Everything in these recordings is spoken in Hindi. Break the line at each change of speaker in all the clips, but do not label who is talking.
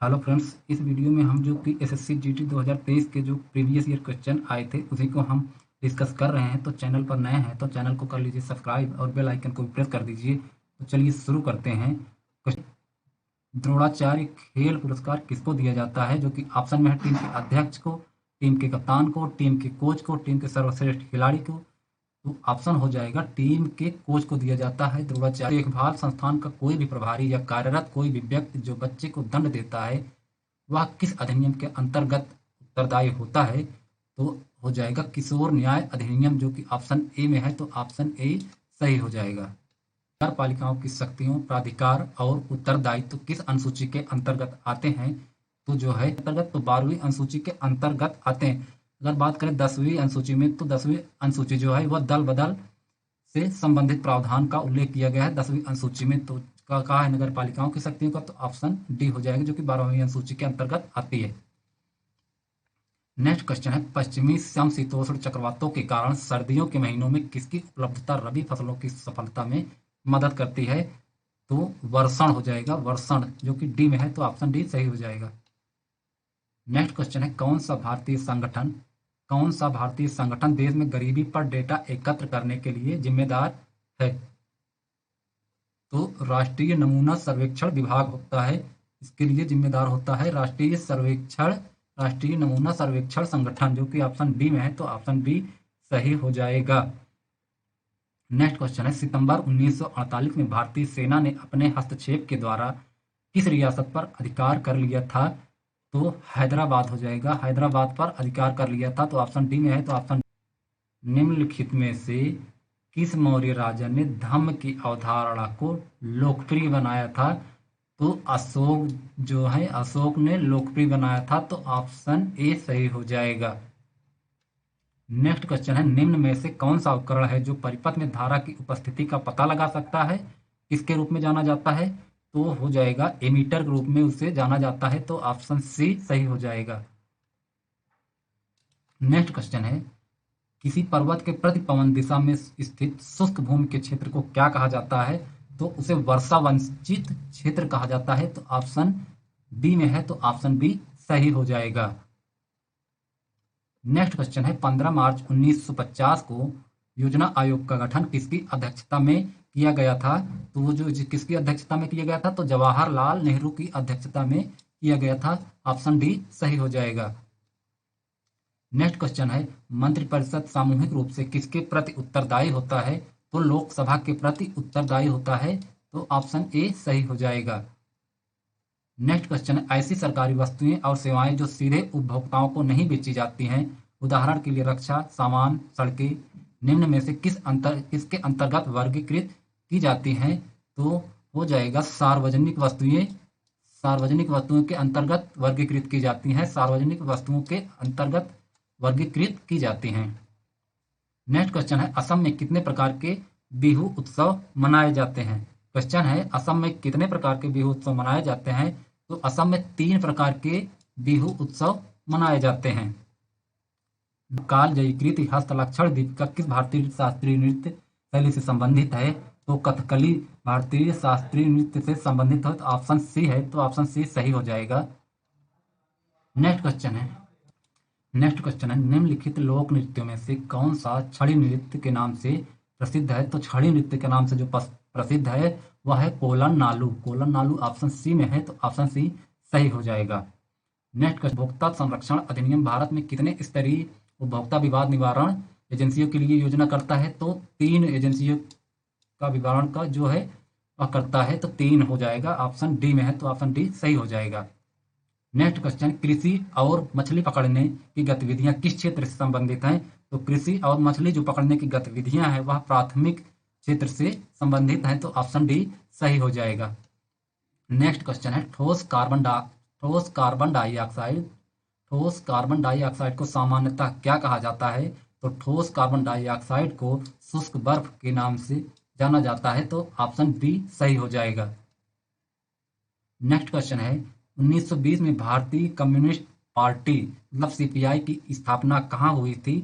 हेलो फ्रेंड्स, इस वीडियो में हम जो कि एसएससी जीटी 2023 के जो प्रीवियस ईयर क्वेश्चन आए थे उसी को हम डिस्कस कर रहे हैं। तो चैनल पर नए हैं तो चैनल को कर लीजिए सब्सक्राइब और बेल आइकन को भी प्रेस कर दीजिए। तो चलिए शुरू करते हैं। द्रोणाचार्य खेल पुरस्कार किसको दिया जाता है? जो कि ऑप्शन में है टीम के अध्यक्ष को, टीम के कप्तान को, टीम के कोच को, टीम के सर्वश्रेष्ठ खिलाड़ी को। तो ऑप्शन हो जाएगा टीम के कोच को दिया जाता है द्रोणाचार्य। देखभाल संस्थान का कोई भी प्रभारी या कार्यरत कोई भी व्यक्ति जो बच्चे को दंड देता है वह किस अधिनियम के अंतर्गत उत्तरदायी होता है? तो हो जाएगा किशोर न्याय अधिनियम, जो कि ऑप्शन ए में है। तो ऑप्शन ए सही हो जाएगा। नगर पालिकाओं की शक्तियों, प्राधिकार और उत्तरदायित्व किस अनुसूची के अंतर्गत आते हैं? तो जो है अंतर्गत तो 12वीं अनुसूची के अंतर्गत आते हैं। अगर बात करें 10वीं अनुसूची में तो 10वीं अनुसूची जो है वह दल बदल से संबंधित प्रावधान का उल्लेख किया गया है 10वीं अनुसूची में। तो कहा है नगर पालिकाओं की शक्तियों का, तो ऑप्शन डी हो जाएगा जो कि 12वीं अनुसूची के अंतर्गत आती है। नेक्स्ट क्वेश्चन है, पश्चिमी समशीतोष्ण चक्रवातों के कारण सर्दियों के महीनों में किसकी उपलब्धता रबी फसलों की सफलता में मदद करती है? तो वर्षण हो जाएगा, वर्षण, जो कि डी में है। तो ऑप्शन डी सही हो जाएगा। नेक्स्ट क्वेश्चन है, कौन सा भारतीय संगठन देश में गरीबी पर डेटा एकत्र करने के लिए जिम्मेदार है? तो राष्ट्रीय नमूना सर्वेक्षण विभाग होता है, इसके लिए जिम्मेदार होता है राष्ट्रीय नमूना सर्वेक्षण संगठन, जो कि ऑप्शन बी में है। तो ऑप्शन बी सही हो जाएगा। नेक्स्ट क्वेश्चन है, सितंबर 1948 में भारतीय सेना ने अपने हस्तक्षेप के द्वारा किस रियासत पर अधिकार कर लिया था? तो हैदराबाद हो जाएगा, हैदराबाद पर अधिकार कर लिया था। तो ऑप्शन डी में है। तो ऑप्शन निम्नलिखित में से किस मौर्य राजा ने धम्म की अवधारणा को लोकप्रिय बनाया था? तो अशोक जो है, अशोक ने लोकप्रिय बनाया था। तो ऑप्शन ए सही हो जाएगा। नेक्स्ट क्वेश्चन है, निम्न में से कौन सा उपकरण है जो परिपथ में धारा की उपस्थिति का पता लगा सकता है? किसके रूप में जाना जाता है? तो हो जाएगा एमीटर के रूप में उसे जाना जाता है। तो ऑप्शन सी सही हो जाएगा। नेक्स्ट क्वेश्चन है, किसी पर्वत के प्रतिपवन दिशा में स्थित शुष्क भूमि के क्षेत्र को क्या कहा जाता है? तो उसे वर्षावंचित क्षेत्र कहा जाता है। तो ऑप्शन बी में है। तो ऑप्शन बी सही हो जाएगा। नेक्स्ट क्वेश्चन है, 15 मार्च 1950 को योजना आयोग का गठन किसकी अध्यक्षता में किया गया था? तो वो जो किसकी अध्यक्षता में किया गया था? तो जवाहरलाल नेहरू की अध्यक्षता में किया गया था। ऑप्शन डी सही हो जाएगा। नेक्स्ट क्वेश्चन है, मंत्रिपरिषद सामूहिक रूप से किसके प्रति उत्तरदायी होता है? तो लोकसभा के प्रति उत्तरदायी होता है। तो ऑप्शन ए सही हो जाएगा। नेक्स्ट क्वेश्चन है, ऐसी सरकारी वस्तुएं और सेवाएं जो सीधे उपभोक्ताओं को नहीं बेची जाती हैं, उदाहरण के लिए रक्षा सामान, सड़कें, निम्न में से किसके अंतर्गत वर्गीकृत की जाती हैं? तो हो जाएगा सार्वजनिक वस्तुओं के अंतर्गत वर्गीकृत की जाती हैं, सार्वजनिक वस्तुओं के अंतर्गत वर्गीकृत की जाती हैं। नेक्स्ट क्वेश्चन है, असम में कितने प्रकार के बिहू उत्सव मनाए जाते हैं? क्वेश्चन है, असम में कितने प्रकार के बिहू उत्सव मनाए जाते हैं? तो असम में 3 प्रकार के बिहू उत्सव मनाए जाते हैं। कालजयी हस्तलक्षण दीपिका किस भारतीय शास्त्रीय नृत्य शैली से संबंधित है? तो कथकली भारतीय शास्त्रीय नृत्य से संबंधित है। तो ऑप्शन सी है। तो ऑप्शन सी सही हो जाएगा। नेक्स्ट क्वेश्चन है, निम्नलिखित लोक नृत्यों में से कौन सा छड़ी नृत्य के नाम से प्रसिद्ध है? तो छड़ी नृत्य के नाम से जो प्रसिद्ध है वह है कोलन नालू। कोलन नालू ऑप्शन सी में है। तो ऑप्शन सी सही हो जाएगा। नेक्स्ट क्वेश्चन, उपभोक्ता संरक्षण अधिनियम भारत में कितने स्तरीय उपभोक्ता विवाद निवारण एजेंसियों के लिए योजना करता है? तो 3 एजेंसियों का विवरण का जो है वह करता है। तो 3 हो जाएगा। ऑप्शन डी में है। तो ऑप्शन डी सही हो जाएगा। नेक्स्ट क्वेश्चन, कृषि और मछली पकड़ने की गतिविधियां किस क्षेत्र से संबंधित हैं? तो कृषि और मछली जो पकड़ने की गतिविधियां हैं वह प्राथमिक क्षेत्र से संबंधित हैं। तो ऑप्शन डी सही हो जाएगा। नेक्स्ट क्वेश्चन है, ठोस कार्बन डाइऑक्साइड को सामान्यतः क्या कहा जाता है? तो ठोस कार्बन डाइऑक्साइड को शुष्क बर्फ के नाम से जाना जाता है। तो ऑप्शन बी सही हो जाएगा। नेक्स्ट क्वेश्चन है, 1920 में भारतीय कम्युनिस्ट पार्टी मतलब सीपीआई की स्थापना कहाँ हुई थी?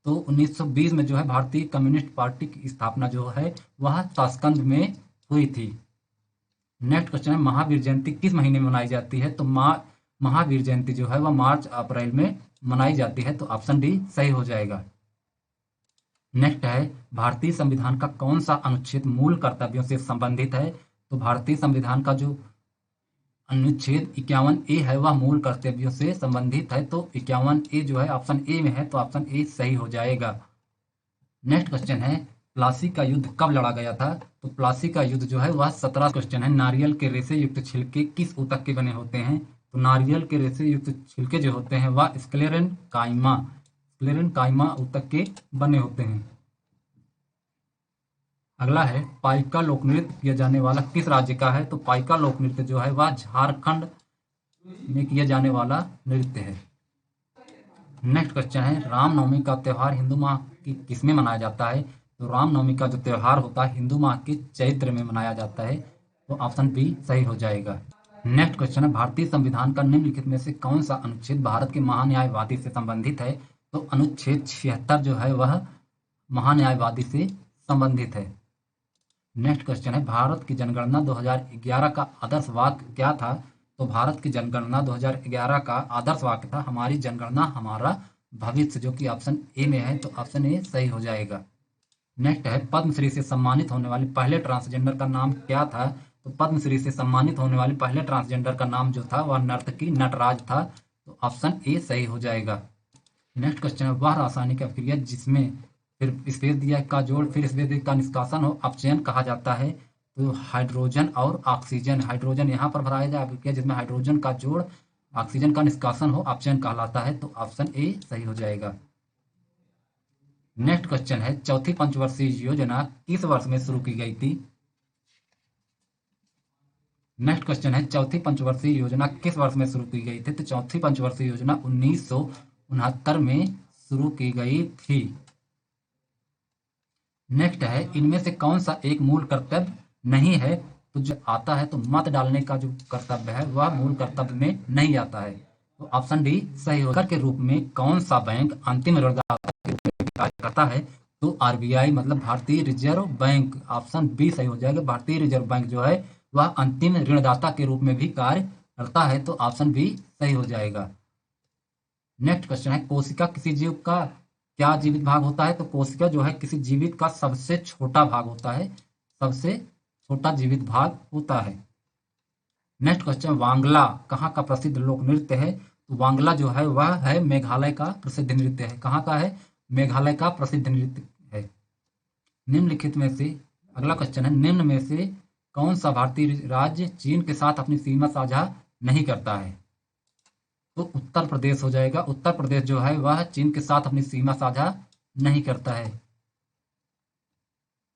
तो 1920 में जो है भारतीय कम्युनिस्ट पार्टी की स्थापना जो है वह ताशकंद में हुई थी। नेक्स्ट क्वेश्चन है महावीर जयंती किस महीने में मनाई जाती है? तो महावीर जयंती जो है वह मार्च अप्रैल में मनाई जाती है, तो ऑप्शन डी सही हो जाएगा। नेक्स्ट है भारतीय संविधान का कौन सा अनुच्छेद मूल कर्तव्यों से संबंधित है? तो भारतीय संविधान का जो अनुच्छेद 51A है वह मूल कर्तव्यों से संबंधित है, तो 51A जो है ऑप्शन ए में है, तो ऑप्शन ए सही हो जाएगा। नेक्स्ट क्वेश्चन है प्लासी का युद्ध कब लड़ा गया था? तो प्लासी का युद्ध जो है वह 17 क्वेश्चन है नारियल के रेशे युक्त छिलके किस ऊतक के बने होते हैं? तो नारियल के रेशे युक्त छिलके जो होते हैं वह स्क्लेरेनकाइमा ऊतक के बने होते हैं। अगला है पाइका लोक नृत्य किया जाने वाला किस राज्य का है? तो पाइका लोक नृत्य जो है वह झारखंड में किया जाने वाला नृत्य है। नेक्स्ट क्वेश्चन है रामनवमी का त्यौहार हिंदू माह की किसमें मनाया जाता है? तो रामनवमी का जो त्यौहार होता है हिंदू माह के चैत्र में मनाया जाता है, तो ऑप्शन बी सही हो जाएगा। नेक्स्ट क्वेश्चन है भारतीय संविधान का निम्नलिखित में से कौन सा अनुच्छेद भारत के महान्यायवादी से संबंधित है? तो अनुच्छेद 76 जो है वह महान्यायवादी से संबंधित है। नेक्स्ट क्वेश्चन है भारत की जनगणना 2011 का आदर्श वाक्य क्या था? तो भारत की जनगणना 2011 का आदर्श वाक्य था हमारी जनगणना हमारा भविष्य, जो कि ऑप्शन ए में है, तो ऑप्शन ए सही हो जाएगा। नेक्स्ट है पद्मश्री से सम्मानित होने वाले पहले ट्रांसजेंडर का नाम क्या था? तो पद्मश्री से सम्मानित होने वाले पहले ट्रांसजेंडर का नाम जो था वह नर्तकी नटराज था, तो ऑप्शन ए सही हो जाएगा। नेक्स्ट क्वेश्चन है वह रासायनिक अभिक्रिया जिसमें फिर स्पेस दिया का जोड़ फिर स्पेस दिया का निष्कासन हो अपचयन कहा जाता है? तो हाइड्रोजन और ऑक्सीजन, हाइड्रोजन यहाँ पर भराया जाए अभिक्रिया जिसमें हाइड्रोजन का जोड़ ऑक्सीजन का निष्कासन हो अपचयन कहलाता है, तो ऑप्शन ए सही हो जाएगा। नेक्स्ट क्वेश्चन है चौथी पंचवर्षीय योजना किस वर्ष में शुरू की गई थी? नेक्स्ट क्वेश्चन है चौथी पंचवर्षीय योजना किस वर्ष में शुरू की गई थी? तो चौथी पंचवर्षीय योजना 1969 में शुरू की गई थी। नेक्स्ट है इनमें से कौन सा एक मूल कर्तव्य नहीं है? तो जो आता है तो मत डालने का जो कर्तव्य है वह मूल कर्तव्य में नहीं आता है, तो ऑप्शन डी सही होगा। के रूप में कौन सा बैंक अंतिम ऋणदाता के रूप में कार्य करता है? तो आरबीआई मतलब भारतीय रिजर्व बैंक, ऑप्शन बी सही हो जाएगा। भारतीय रिजर्व बैंक जो है वह अंतिम ऋणदाता के रूप में भी कार्य करता है, तो ऑप्शन बी सही हो जाएगा। नेक्स्ट क्वेश्चन है कोशिका किसी जीव का क्या जीवित भाग होता है? तो कोशिका जो है किसी जीवित का सबसे छोटा भाग होता है, सबसे छोटा जीवित भाग होता है। नेक्स्ट क्वेश्चन वांगला कहाँ का प्रसिद्ध लोक नृत्य है? तो वांगला जो है वह है मेघालय का प्रसिद्ध नृत्य है। कहाँ का है? मेघालय का प्रसिद्ध नृत्य है। निम्नलिखित में से अगला क्वेश्चन है निम्न में से कौन सा भारतीय राज्य चीन के साथ अपनी सीमा साझा नहीं करता है? तो उत्तर प्रदेश हो जाएगा। उत्तर प्रदेश जो है वह चीन के साथ अपनी सीमा साझा नहीं करता है।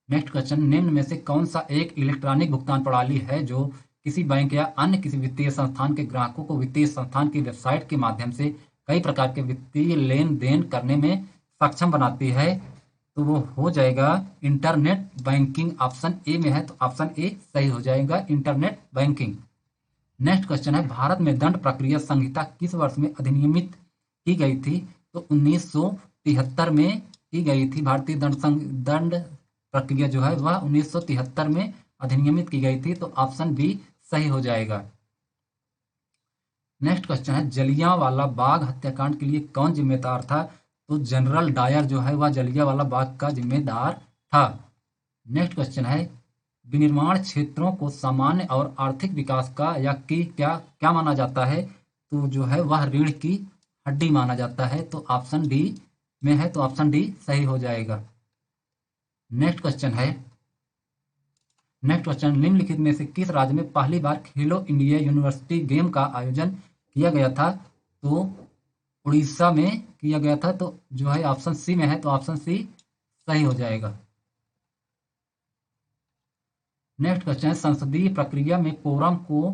नेक्स्ट क्वेश्चन निम्न में से कौन सा एक इलेक्ट्रॉनिक भुगतान प्रणाली है जो किसी बैंक या अन्य किसी वित्तीय संस्थान के ग्राहकों को वित्तीय संस्थान की वेबसाइट के माध्यम से कई प्रकार के वित्तीय लेन देन करने में सक्षम बनाती है? तो वो हो जाएगा इंटरनेट बैंकिंग, ऑप्शन ए में है, तो ऑप्शन ए सही हो जाएगा इंटरनेट बैंकिंग। नेक्स्ट क्वेश्चन है भारत में दंड प्रक्रिया संहिता किस वर्ष में अधिनियमित की गई थी? तो 1973 में की गई थी। भारतीय दंड प्रक्रिया जो है वह 1973 में अधिनियमित की गई थी, तो ऑप्शन बी सही हो जाएगा। नेक्स्ट क्वेश्चन है जलियांवाला बाग हत्याकांड के लिए कौन जिम्मेदार था? तो जनरल डायर जो है वह जलियांवाला बाग का जिम्मेदार था। नेक्स्ट क्वेश्चन है विनिर्माण क्षेत्रों को सामान्य और आर्थिक विकास का या की क्या माना जाता है? तो जो है वह रीढ़ की हड्डी माना जाता है, तो ऑप्शन डी में है, तो ऑप्शन डी सही हो जाएगा। नेक्स्ट क्वेश्चन निम्नलिखित में से किस राज्य में पहली बार खेलो इंडिया यूनिवर्सिटी गेम का आयोजन किया गया था? तो उड़ीसा में किया गया था, तो जो है ऑप्शन सी में है, तो ऑप्शन सी सही हो जाएगा। नेक्स्ट क्वेश्चन है संसदीय प्रक्रिया में कोरम को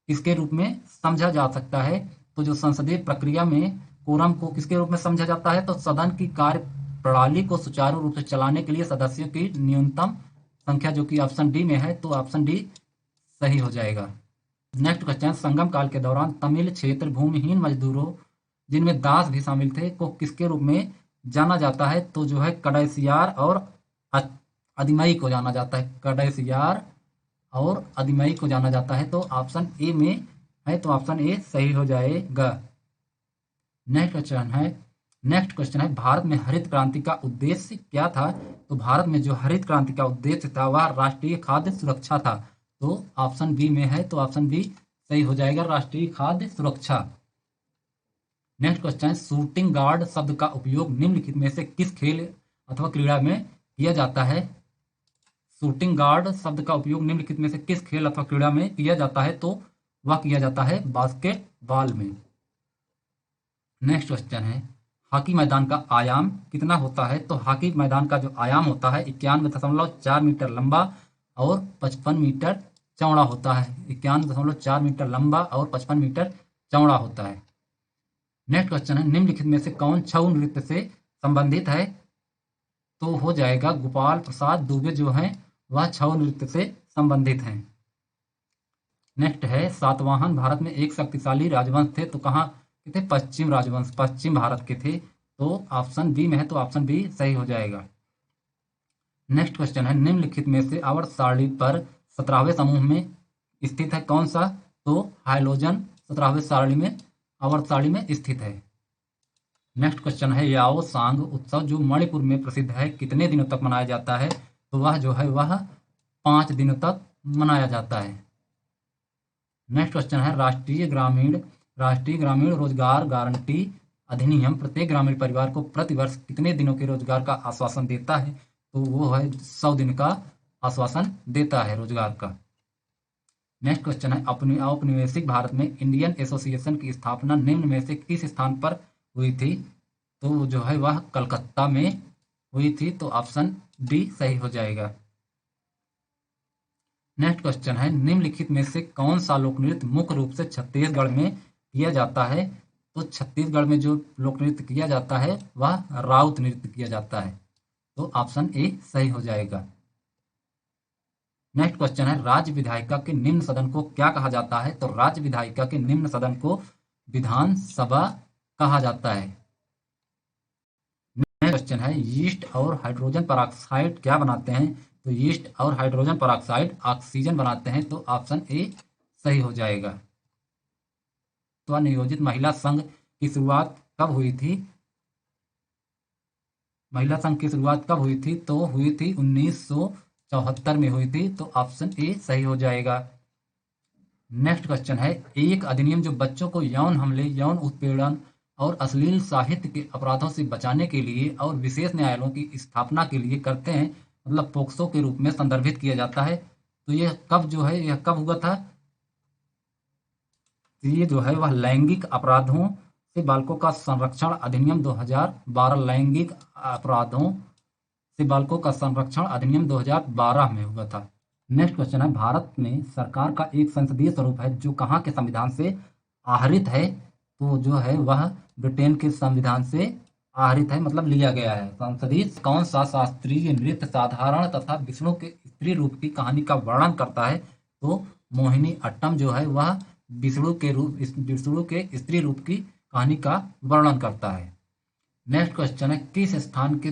किसके रूप में समझा जा सकता है? तो जो संसदीय प्रक्रिया में कोरम को किसके रूप में समझा जाता है? तो सदन की कार्य प्रणाली को सुचारू रूप से चलाने के लिए सदस्यों की न्यूनतम संख्या, जो कि ऑप्शन डी में है, तो ऑप्शन डी सही हो जाएगा। नेक्स्ट क्वेश्चन संगम काल के दौरान तमिल क्षेत्र भूमिहीन मजदूरों जिनमें दास भी शामिल थे को किसके रूप में जाना जाता है? तो जो है कड़ैसियार और अदिमई को जाना जाता है। कड़ैसियार और अधिमयी को जाना जाता है। तो ऑप्शन ए में है, तो ऑप्शन ए सही हो जाएगा। नेक्स्ट क्वेश्चन है भारत में हरित क्रांति का उद्देश्य क्या था? तो भारत में जो हरित क्रांति का उद्देश्य था वह राष्ट्रीय खाद्य सुरक्षा था। तो ऑप्शन बी में है, तो ऑप्शन बी सही हो जाएगा, राष्ट्रीय खाद्य सुरक्षा। नेक्स्ट क्वेश्चन है शूटिंग गार्ड शब्द का उपयोग निम्नलिखित में से किस खेल अथवा क्रीड़ा में किया जाता है? शूटिंग गार्ड शब्द का उपयोग निम्नलिखित में से किस खेल अथवा क्रीड़ा में किया जाता है? तो वह किया जाता है बास्केटबॉल में। नेक्स्ट क्वेश्चन है हॉकी मैदान का आयाम कितना होता है? तो हॉकी मैदान का जो आयाम होता है 91.4 मीटर लंबा और 55 मीटर चौड़ा होता है। 91.4 मीटर लंबा और 55 मीटर चौड़ा होता है। नेक्स्ट क्वेश्चन है निम्नलिखित में से कौन छऊ नृत्य से संबंधित है? तो हो जाएगा गोपाल प्रसाद दुबे जो हैं वह छऊ नृत्य से संबंधित हैं। नेक्स्ट है सातवाहन भारत में एक शक्तिशाली राजवंश थे, तो कहाँ के थे? पश्चिम राजवंश, पश्चिम भारत के थे। तो ऑप्शन बी में है, तो ऑप्शन बी सही हो जाएगा। नेक्स्ट क्वेश्चन है निम्नलिखित में से आवर्त सारणी पर 17वें समूह में स्थित है कौन सा? तो हाइड्रोजन 17वें सारणी में आवर्त सारणी में स्थित है। नेक्स्ट क्वेश्चन है याओ सांग उत्सव जो मणिपुर में प्रसिद्ध है कितने दिनों तक मनाया जाता है? तो वह जो है वह 5 दिनों तक मनाया जाता है। नेक्स्ट क्वेश्चन है राष्ट्रीय ग्रामीण रोजगार गारंटी अधिनियम प्रत्येक ग्रामीण परिवार को प्रतिवर्ष कितने दिनों के रोजगार का आश्वासन देता है? तो वो है 100 दिन का आश्वासन देता है रोजगार का। नेक्स्ट क्वेश्चन है औपनिवेशिक भारत में इंडियन एसोसिएशन की स्थापना निम्न में से किस स्थान पर हुई थी? तो जो है वह कलकत्ता में हुई थी। तो ऑप्शन डी सही हो जाएगा। नेक्स्ट क्वेश्चन है निम्नलिखित में से कौन सा लोक नृत्य मुख्य रूप से छत्तीसगढ़ में किया जाता है? तो छत्तीसगढ़ में जो लोक नृत्य किया जाता है वह राउत नृत्य किया जाता है। तो ऑप्शन ए सही हो जाएगा। नेक्स्ट क्वेश्चन है राज्य विधायिका के निम्न सदन को क्या कहा जाता है? तो राज्य विधायिका के निम्न सदन को विधानसभा कहा जाता है। नेक्स्ट क्वेश्चन है यीस्ट और हाइड्रोजन परऑक्साइड क्या बनाते हैं? तो यीस्ट और हाइड्रोजन परऑक्साइड ऑक्सीजन बनाते हैं। तो ऑप्शन ए सही हो जाएगा। तो नियोजित महिला संघ की शुरुआत कब हुई थी? महिला संघ की शुरुआत कब हुई थी? तो हुई थी 1974 में हुई थी। तो ऑप्शन ए सही हो जाएगा। नेक्स्ट क्वेश्चन है एक अधिनियम जो बच्चों को यौन हमले यौन उत्पीड़न और अश्लील साहित्य के अपराधों से बचाने के लिए और विशेष न्यायालयों की स्थापना के लिए करते हैं, मतलब पोक्सो के रूप में संदर्भित किया जाता है। तो यह कब हुआ था? ये जो है वह लैंगिक अपराधों से बालकों का संरक्षण अधिनियम 2012 लैंगिक अपराधों से बालकों का संरक्षण अधिनियम 2012 में हुआ था। नेक्स्ट क्वेश्चन है भारत में सरकार का एक संसदीय स्वरूप है जो कहाँ के संविधान से आहरित है? तो जो है वह ब्रिटेन के संविधान से आहरित है, मतलब लिया गया है। संसदीय कौन सा शास्त्रीय नृत्य साधारण तथा विष्णु के स्त्री रूप की कहानी का वर्णन करता है? तो मोहिनी अट्टम जो है वह विष्णु के स्त्री रूप की कहानी का वर्णन करता है। नेक्स्ट क्वेश्चन है किस स्थान के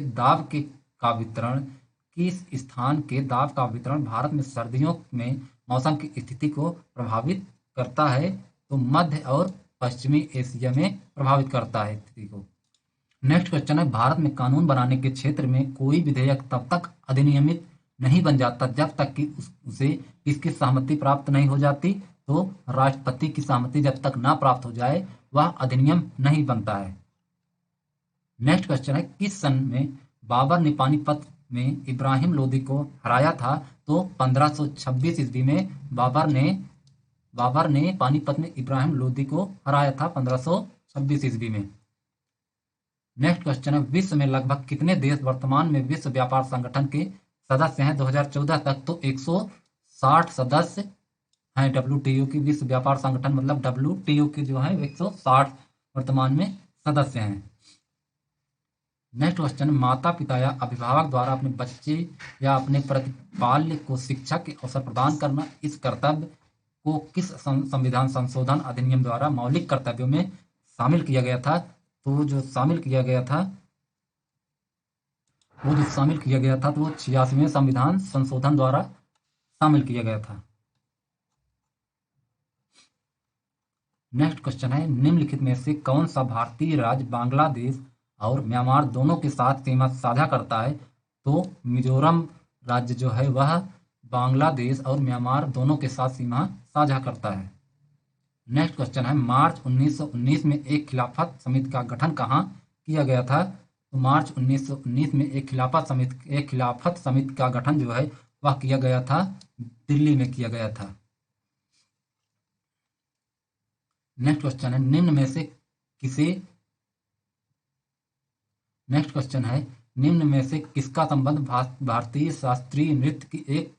दाब का वितरण भारत में सर्दियों में मौसम की स्थिति को प्रभावित करता है? तो मध्य और पश्चिमी एशिया में प्रभावित करता है स्थिति को। नेक्स्ट क्वेश्चन है भारत में कानून बनाने के क्षेत्र में कोई विधेयक तब तक अधिनियमित नहीं बन जाता जब तक कि उसे किसकी सहमति प्राप्त नहीं हो जाती? तो राष्ट्रपति की सहमति जब तक ना प्राप्त हो जाए वह अधिनियम नहीं बनता है। नेक्स्ट क्वेश्चन है किस सन में बाबर ने पानीपत में इब्राहिम लोदी को हराया था? तो 1526 ईस्वी में बाबर ने पानीपत में इब्राहिम लोदी को हराया था 1526 ईस्वी में। नेक्स्ट क्वेश्चन है विश्व में लगभग कितने देश वर्तमान में विश्व व्यापार संगठन के सदस्य हैं? 2014 तक तो 160 सदस्य हैं WTO की, विश्व व्यापार संगठन मतलब WTO के जो है 160 वर्तमान में सदस्य हैं। नेक्स्ट क्वेश्चन माता पिता या अभिभावक द्वारा अपने बच्चे या अपने प्रतिपाल्य को शिक्षा के अवसर प्रदान करना, इस कर्तव्य को किस संविधान संशोधन अधिनियम द्वारा मौलिक कर्तव्यों में शामिल किया गया था? तो जो शामिल किया गया था तो वो 86वें संविधान संशोधन द्वारा शामिल किया गया था। नेक्स्ट क्वेश्चन है, निम्नलिखित में से कौन सा भारतीय राज्य बांग्लादेश और म्यांमार दोनों के साथ सीमा साझा करता है? तो मिजोरम राज्य जो है वह बांग्लादेश और म्यांमार दोनों के साथ सीमा साझा करता है। नेक्स्ट क्वेश्चन है, मार्च 1919 में एक खिलाफत समिति का गठन कहाँ किया गया था? तो मार्च 1919 में एक खिलाफत समिति का गठन जो है वह किया गया था, दिल्ली में किया गया था। नेक्स्ट क्वेश्चन है, निम्न में से किसका संबंध भारतीय शास्त्रीय नृत्य की एक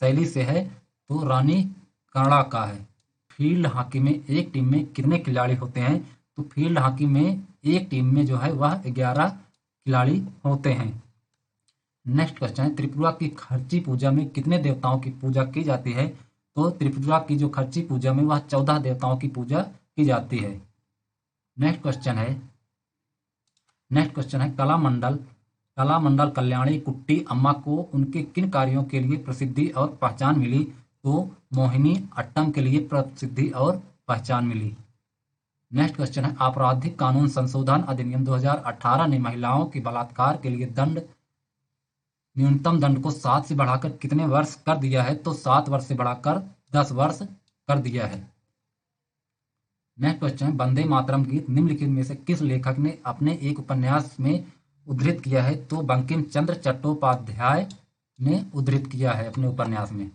शैली से है? तो रानी काड़ा का है। फील्ड हॉकी में एक टीम में कितने खिलाड़ी होते हैं? तो फील्ड हॉकी में एक टीम में जो है वह 11 खिलाड़ी होते हैं। नेक्स्ट क्वेश्चन है, त्रिपुरा की खर्ची पूजा में कितने देवताओं की पूजा की जाती है? तो त्रिपुरा की जो खर्ची पूजा में वह 14 देवताओं की पूजा की जाती है। नेक्स्ट क्वेश्चन है, कलामंडल कल्याणी कुट्टी अम्मा को उनके किन कार्यों के लिए प्रसिद्धि और पहचान मिली? तो मोहिनी अट्टम के लिए प्रसिद्धि और पहचान मिली। नेक्स्ट क्वेश्चन है, आपराधिक कानून संशोधन अधिनियम 2018 ने महिलाओं के बलात्कार के लिए न्यूनतम दंड को 7 से बढ़ाकर कितने वर्ष कर दिया है? तो 7 वर्ष से बढ़ाकर 10 वर्ष कर दिया है। नेक्स्ट क्वेश्चन है, वंदे मातरम गीत निम्नलिखित में से किस लेखक ने अपने एक उपन्यास में उद्धृत किया है? तो बंकिम चंद्र चट्टोपाध्याय ने उद्धृत किया है अपने उपन्यास में।